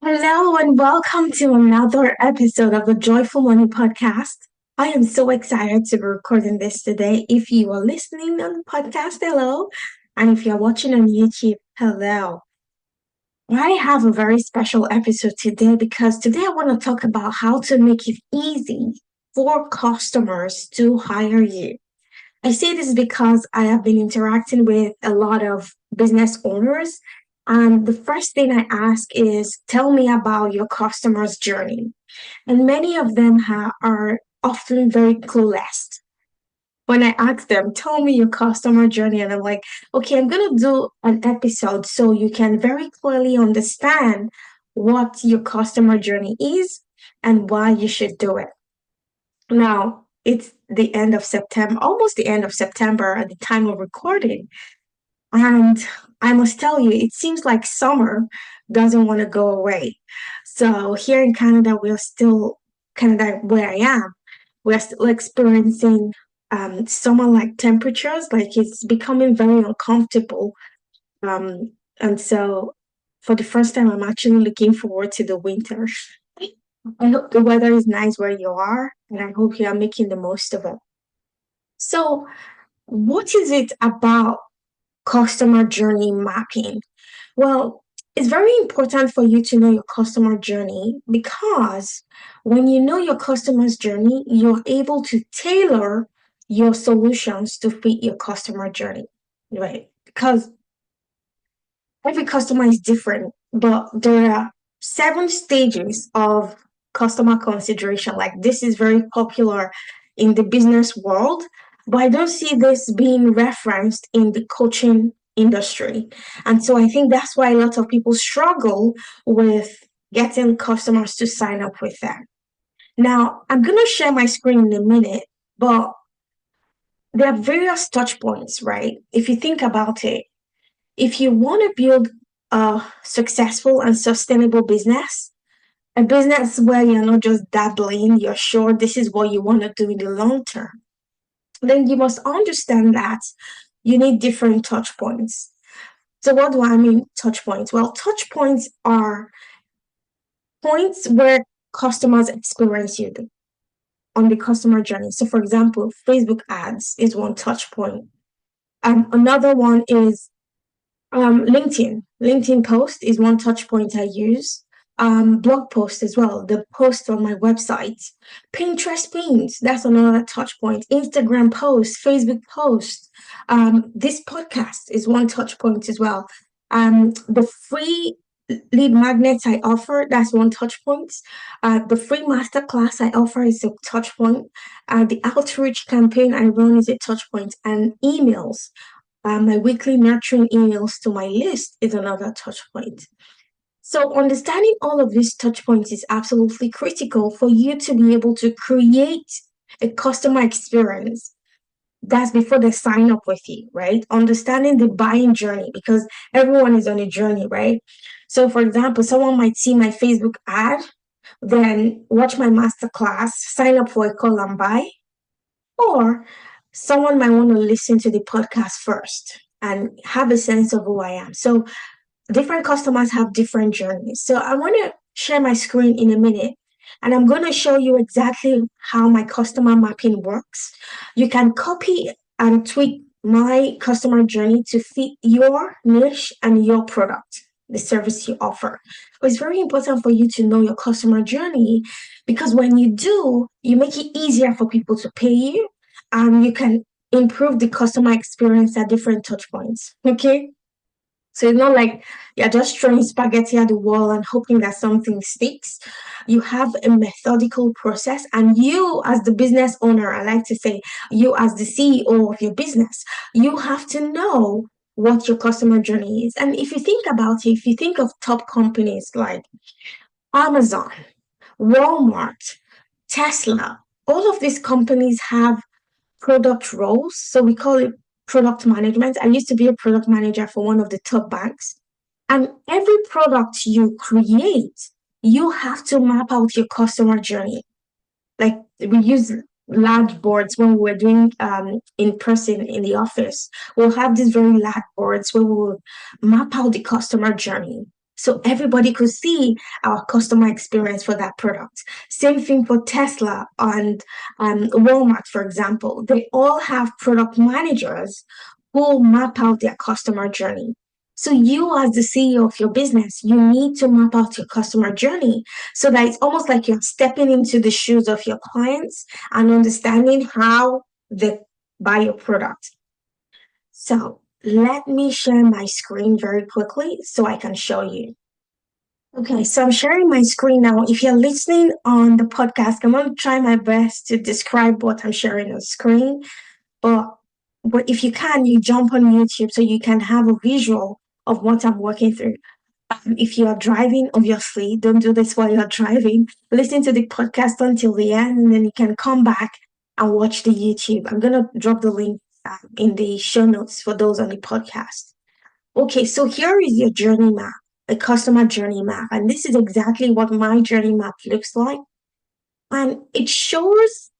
Hello and welcome to another episode of the Joyful Money Podcast. I am so excited to be recording this today. If you are listening on the podcast, hello. And if you're watching on YouTube, hello. I have a very special episode today because today I want to talk about how to make it easy for customers to hire you. I say this because I have been interacting with a lot of business owners. And the first thing I ask is, tell me about your customer's journey. And many of them are often very clueless. When I ask them, tell me your customer journey, and I'm like, okay, I'm going to do an episode so you can very clearly understand what your customer journey is and why you should do it. Now, it's the end of September, almost the end of September at the time of recording. And I must tell you, it seems like summer doesn't want to go away. So here in Canada, we're still, Canada, where I am, we're still experiencing summer-like temperatures. Like it's becoming very uncomfortable. And so for the first time, I'm actually looking forward to the winter. I hope the weather is nice where you are, and I hope you are making the most of it. So, what is it about customer journey mapping? Well, it's very important for you to know your customer journey because when you know your customer's journey, you're able to tailor your solutions to fit your customer journey, right? Because every customer is different, but there are 7 stages of customer consideration. Like this is very popular in the business world, but I don't see this being referenced in the coaching industry. And so I think that's why a lot of people struggle with getting customers to sign up with them. Now, I'm going to share my screen in a minute, but there are various touch points, right? If you think about it, if you want to build a successful and sustainable business, a business where you're not just dabbling, you're sure this is what you want to do in the long term, then you must understand that you need different touch points. So, what do I mean, touch points? Well, touch points are points where customers experience you on the customer journey. So, for example, Facebook ads is one touch point. Another one is LinkedIn. LinkedIn post is one touch point I use. Blog post as well, the post on my website. Pinterest pins, that's another touch point. Instagram post, Facebook post. This podcast is one touch point as well. The free lead magnets I offer, that's one touch point. The free masterclass I offer is a touch point. The outreach campaign I run is a touch point, and emails my weekly nurturing emails to my list is another touch point. So, understanding all of these touch points is absolutely critical for you to be able to create a customer experience. That's before they sign up with you, right? Understanding the buying journey because everyone is on a journey, right? So, for example, someone might see my Facebook ad, then watch my masterclass, sign up for a call and buy, or someone might want to listen to the podcast first and have a sense of who I am. So different customers have different journeys. So I want to share my screen in a minute and I'm going to show you exactly how my customer mapping works. You can copy and tweak my customer journey to fit your niche and your product, the service you offer. But it's very important for you to know your customer journey because when you do, you make it easier for people to pay you and you can improve the customer experience at different touch points. Okay. So it's not like you're just throwing spaghetti at the wall and hoping that something sticks. You have a methodical process, and you, as the business owner, I like to say, you, as the CEO of your business, you have to know what your customer journey is. And if you think about it, if you think of top companies like Amazon, Walmart, Tesla, all of these companies have product roles. So we call it product management. I used to be a product manager for one of the top banks. And every product you create, you have to map out your customer journey. Like we use large boards when we're doing in person in the office. We'll have these very large boards where we'll map out the customer journey. so everybody could see our customer experience for that product. Same thing for Tesla and Walmart, for example. They all have product managers who map out their customer journey. So you as the CEO of your business, you need to map out your customer journey so that it's almost like you're stepping into the shoes of your clients and understanding how they buy your product. So let me share my screen very quickly so I can show you. Okay, so I'm sharing my screen now. If you're listening on the podcast, I'm going to try my best to describe what I'm sharing on screen. But if you can, you jump on YouTube so you can have a visual of what I'm working through. If you are driving, obviously, don't do this while you're driving. Listen to the podcast until the end, and then you can come back and watch the YouTube. I'm going to drop the link in the show notes for those on the podcast. Okay, so here is your journey map, a customer journey map. And this is exactly what my journey map looks like. And it shows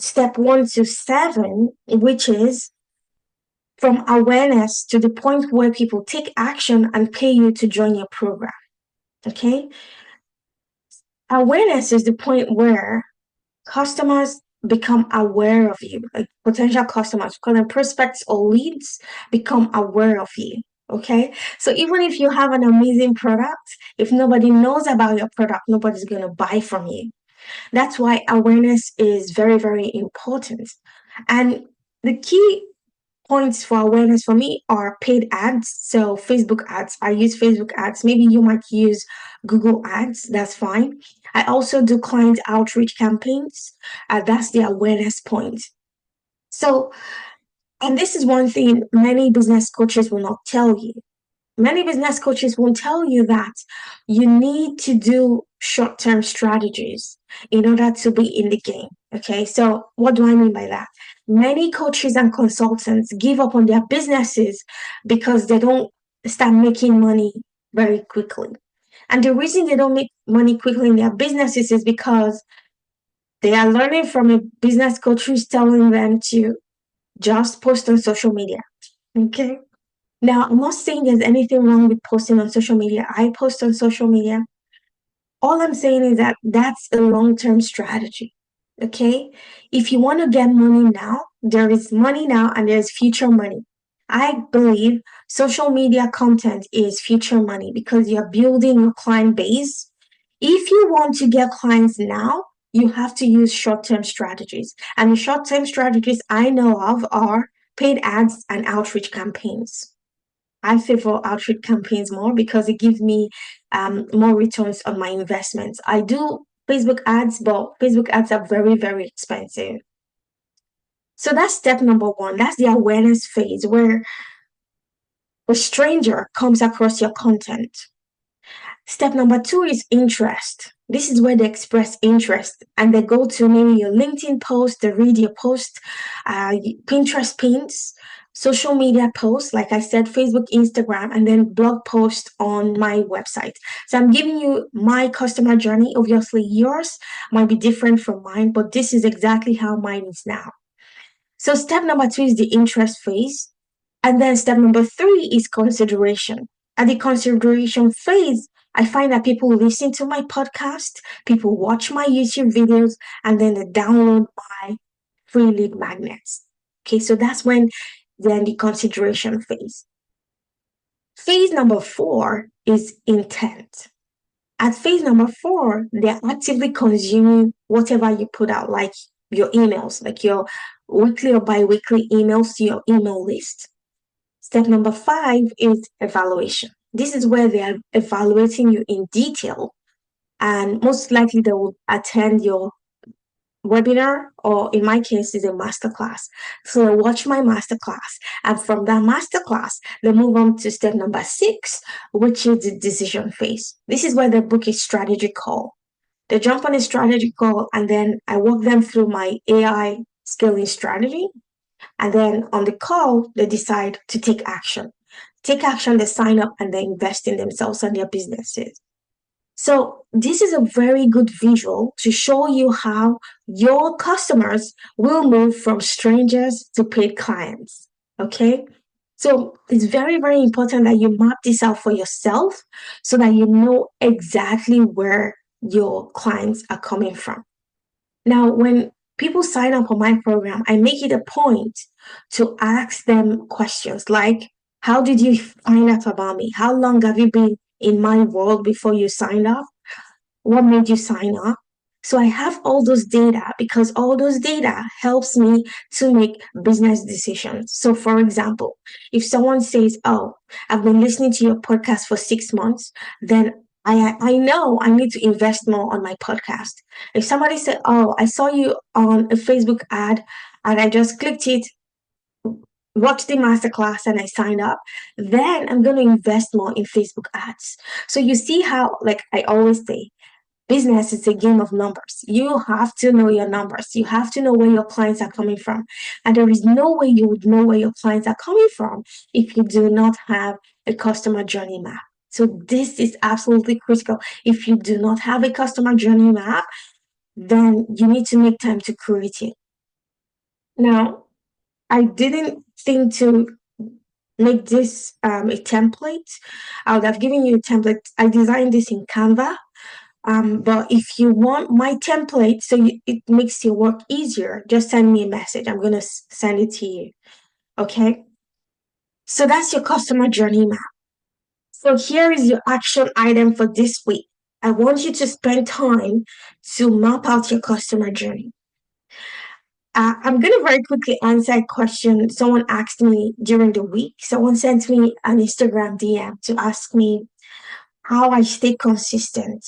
step 1 to 7, which is from awareness to the point where people take action and pay you to join your program. Okay? Awareness is the point where customers become aware of you, like potential customers, because prospects or leads become aware of you. Okay, so even if you have an amazing product, if nobody knows about your product, nobody's going to buy from you. That's why awareness is very, very important. And the key points for awareness for me are paid ads. So Facebook ads, I use Facebook ads. Maybe you might use Google ads. That's fine. I also do client outreach campaigns. That's the awareness point. So, and this is one thing many business coaches will not tell you. Many business coaches won't tell you that you need to do short-term strategies in order to be in the game. Okay, so what do I mean by that? Many coaches and consultants give up on their businesses because they don't start making money very quickly. And the reason they don't make money quickly in their businesses is because they are learning from a business coach who's telling them to just post on social media. Okay. Now, I'm not saying there's anything wrong with posting on social media. I post on social media. All I'm saying is that that's a long-term strategy. Okay? If you want to get money now, there is money now and there's future money. I believe social media content is future money because you're building your client base. If you want to get clients now, you have to use short-term strategies. And the short-term strategies I know of are paid ads and outreach campaigns. I favor outreach campaigns more because it gives me more returns on my investments. I do Facebook ads, but Facebook ads are very, very expensive. So that's step number 1. That's the awareness phase where a stranger comes across your content. Step number 2 is interest. This is where they express interest and they go to maybe your LinkedIn post, they read your post, Pinterest pins, social media posts, like I said, Facebook, Instagram, and then blog post on my website. So I'm giving you my customer journey. Obviously, yours might be different from mine, but this is exactly how mine is now. So step number 2 is the interest phase. And then step number 3 is consideration. At the consideration phase, I find that people listen to my podcast, people watch my YouTube videos, and then they download my free lead magnets. Okay, so that's when then the consideration phase. Phase number 4 is intent. At phase number 4, they're actively consuming whatever you put out, like your emails, like your weekly or bi-weekly emails to your email list. Step number 5 is evaluation. This is where they are evaluating you in detail, and most likely they will attend your webinar, or in my case, is a masterclass. So they watch my masterclass, and from that masterclass, they move on to step number 6, which is the decision phase. This is where they book a strategy call. They jump on a strategy call, and then I walk them through my AI scaling strategy. And then on the call, they decide to take action. Take action, they sign up, and they invest in themselves and their businesses. So this is a very good visual to show you how your customers will move from strangers to paid clients. Okay? So it's very, very important that you map this out for yourself so that you know exactly where your clients are coming from. Now, when people sign up on my program, I make it a point to ask them questions like, how did you find out about me? How long have you been in my world before you signed up? What made you sign up? So I have all those data because all those data helps me to make business decisions. So for example, if someone says, "Oh, I've been listening to your podcast for 6 months," then I know I need to invest more on my podcast. If somebody said, "Oh, I saw you on a Facebook ad and I just clicked it, watched the masterclass and I signed up," then I'm going to invest more in Facebook ads. So you see how, like I always say, business is a game of numbers. You have to know your numbers. You have to know where your clients are coming from. And there is no way you would know where your clients are coming from if you do not have a customer journey map. So this is absolutely critical. If you do not have a customer journey map, then you need to make time to create it. Now, I didn't think to make this a template. I would have given you a template. I designed this in Canva. But if you want my template so it makes your work easier, just send me a message. I'm going to send it to you. Okay. So that's your customer journey map. So here is your action item for this week. I want you to spend time to map out your customer journey. I'm going to very quickly answer a question someone asked me during the week. Someone sent me an Instagram DM to ask me how I stay consistent.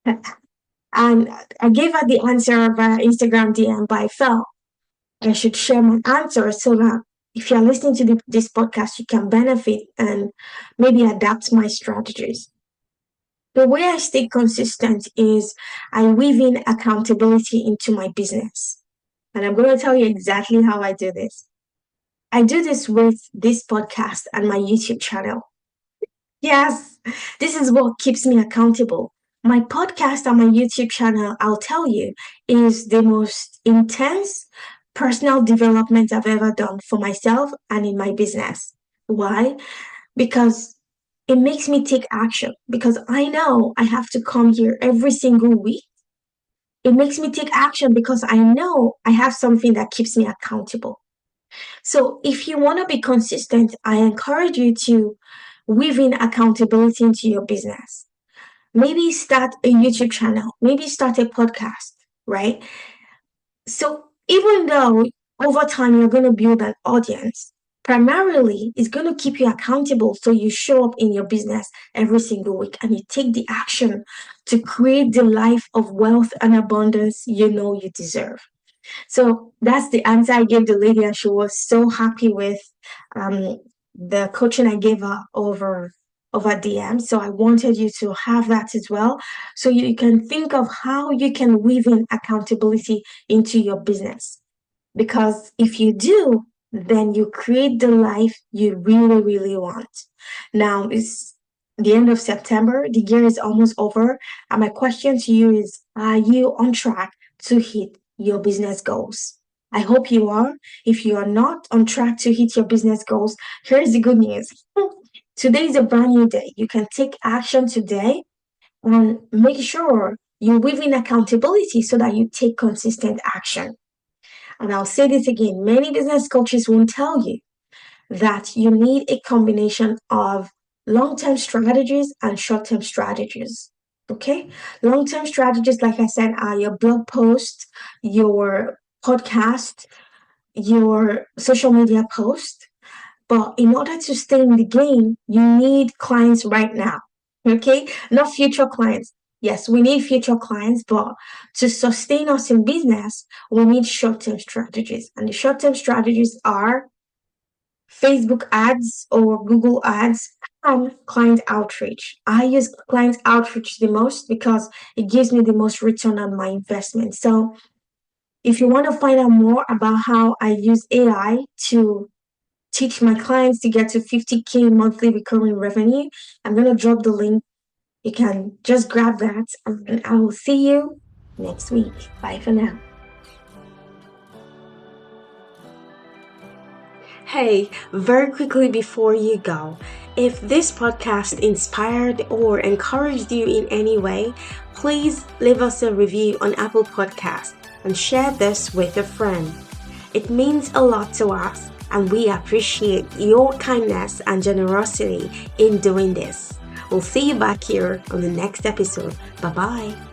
And I gave her the answer via Instagram DM, but I felt I should share my answer so that if you're listening to this podcast, you can benefit and maybe adapt my strategies. The way I stay consistent is I weave in accountability into my business. And I'm going to tell you exactly how I do this. I do this with this podcast and my YouTube channel. Yes, this is what keeps me accountable. My podcast and my YouTube channel, I'll tell you, is the most intense personal development I've ever done for myself and in my business. Why? Because it makes me take action because I know I have to come here every single week. It makes me take action because I know I have something that keeps me accountable. So if you want to be consistent, I encourage you to weave in accountability into your business. Maybe start a YouTube channel, maybe start a podcast, right? So even though over time you're going to build an audience, primarily it's going to keep you accountable so you show up in your business every single week and you take the action to create the life of wealth and abundance you know you deserve. So that's the answer I gave the lady, and she was so happy with um, the coaching I gave her over DM. So I wanted you to have that as well, so you can think of how you can weave in accountability into your business. Because if you do, then you create the life you really, really want. Now it's the end of September. The year is almost over. And my question to you is, are you on track to hit your business goals? I hope you are. If you are not on track to hit your business goals, here's the good news. Today is a brand new day. You can take action today and make sure you weave in accountability so that you take consistent action. And I'll say this again, many business coaches won't tell you that you need a combination of long-term strategies and short-term strategies. Okay? Long-term strategies, like I said, are your blog post, your podcast, your social media post. But in order to stay in the game, you need clients right now. Okay? Not future clients. Yes, we need future clients, but to sustain us in business, we need short-term strategies. And the short-term strategies are Facebook ads or Google ads and client outreach. I use client outreach the most because it gives me the most return on my investment. So if you want to find out more about how I use AI to teach my clients to get to 50K monthly recurring revenue, I'm going to drop the link. You can just grab that, and I will see you next week. Bye for now. Hey, very quickly before you go, if this podcast inspired or encouraged you in any way, please leave us a review on Apple Podcast and share this with a friend. It means a lot to us, and we appreciate your kindness and generosity in doing this. We'll see you back here on the next episode. Bye bye.